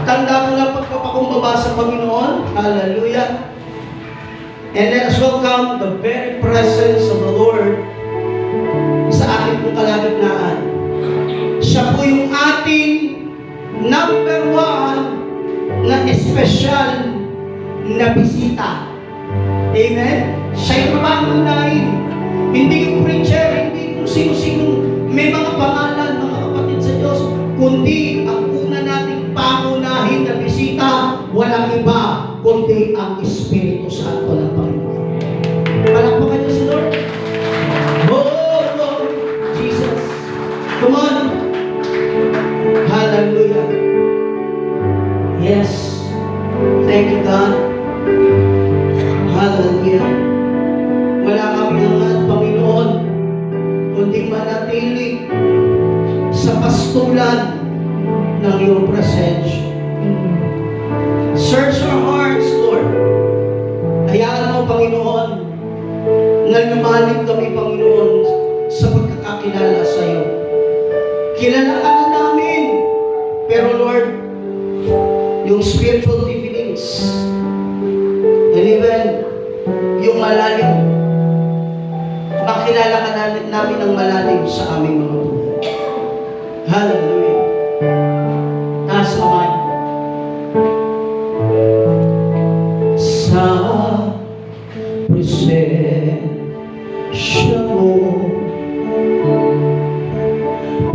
Tanda mo lang pagpapakumbaba sa Panginoon. Hallelujah. And let us welcome the very presence of the Lord sa ating pong kalagitnaan. Siya po yung ating number one na espesyal na bisita. Amen? Siya yung mamangunahin. Hindi yung preacher, hindi kung sino-sino may mga pangalan, mga kapatid sa Diyos, kundi ang una nating pangunahin na bisita, walang iba, kundi ang Espiritu Santo ng Panginoon. Palakpakan niyo si Lord. Oh, Lord Jesus. Come on. Hallelujah. Yes. Thank you, God. Hallelujah. Wala kami naman, Panginoon, kundi manatili sa pastulan ng iyong presensya. Search our hearts, Lord. Hayaan mo, Panginoon, na lumalim kami, Panginoon, sa pagkakakilala sa iyo. Kilala ka na namin, pero Lord, yung spiritual deepenings, and even yung malalim, makilala ka namin ng malalim sa aming mga buhay. Hallelujah. Taas kamay. Sa presensya mo,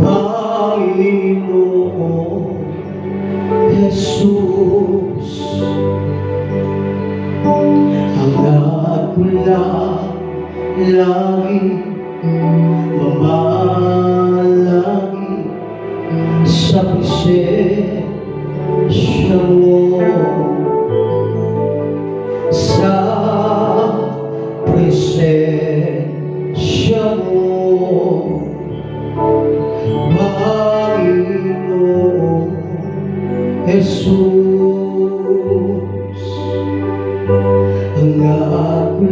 Panginoon Jesus, hanggang ko lagi mamalagi sa presensya mo, sa presensya mo, Panginoon Jesus, hanggang ko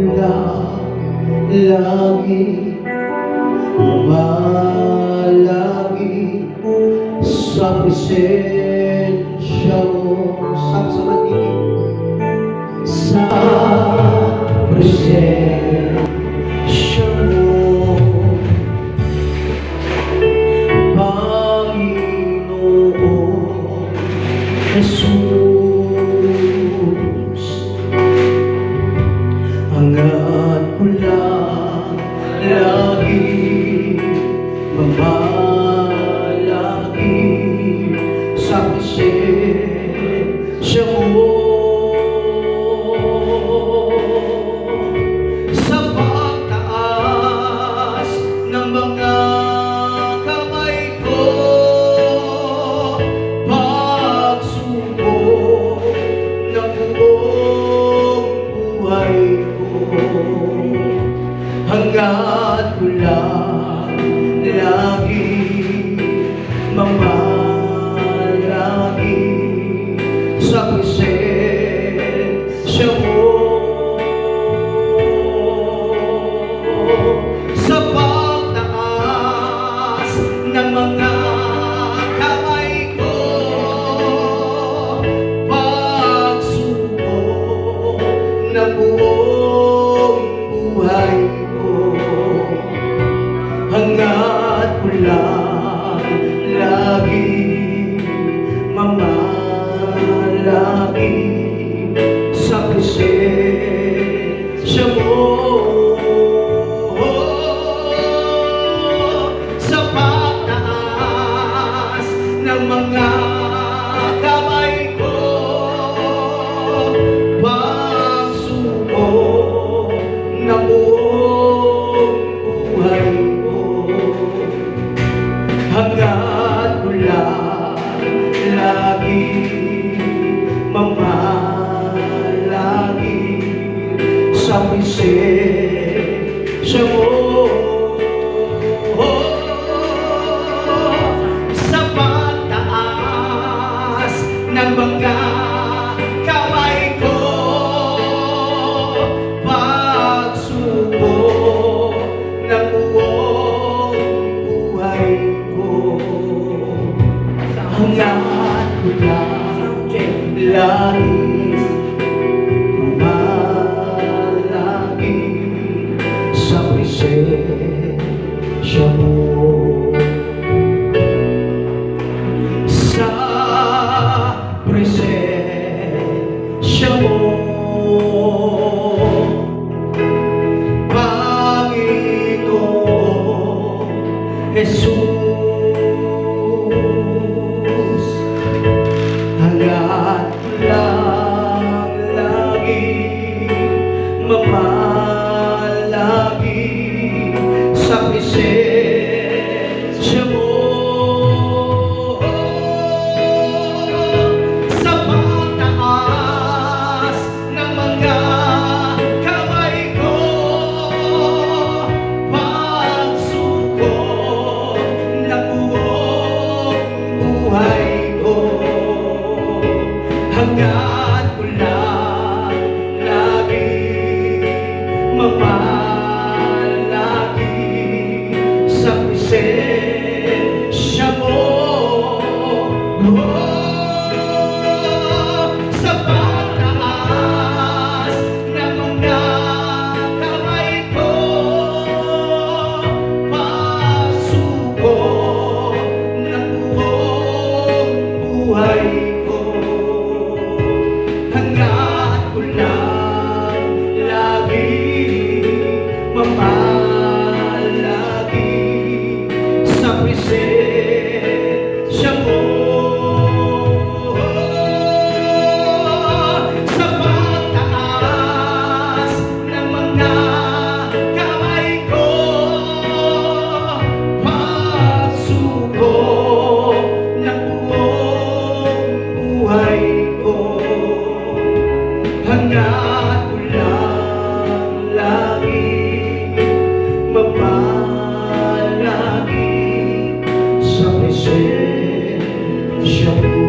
lagi malagi sa presensya mo. Sama-sama din. Sa presensya mo, Panginoon Jesus, hanggat ko lagi mamalagi sa presensya mo, sa pagtaas ng mga kamay ko, pagsubok ng buong buhay ko, hanggat ko lagi mamalagi sa presensya mo, sa pagtaas ng mga kamay ko, pagsubok ng buong buhay ko, hanggat ko lagi mamalagi sa presensya mo, sa pagtaas ng mga kamay ko, pagsubok ng buong buhay ko, hanggat ko lagi mamalagi sa presensya mo, sa pagtaas ng mga kamay ko, pagsubok ng buong buhay ko, hanggat ko langit, mamalangin sa presensya mo, sa presensya mo, Panginoon Jesus. Hanggat lang laging mamalagi sa presensya mo, sa pagtaas ng mga kamay ko, pagsuko ng buong buhay ko, hanggat ko lang laging mamalagi sa presensya mo. Sa pagtaas ng mga kamay ko, pagsuko ng buong buhay ko, hanggat ko lang laging mamalagi sa presensya mo. Sa pagtaas ng mga kamay ko, pagsuko ng buong buhay ko, hanggat ko lang laging mamalagi sa presensya mo.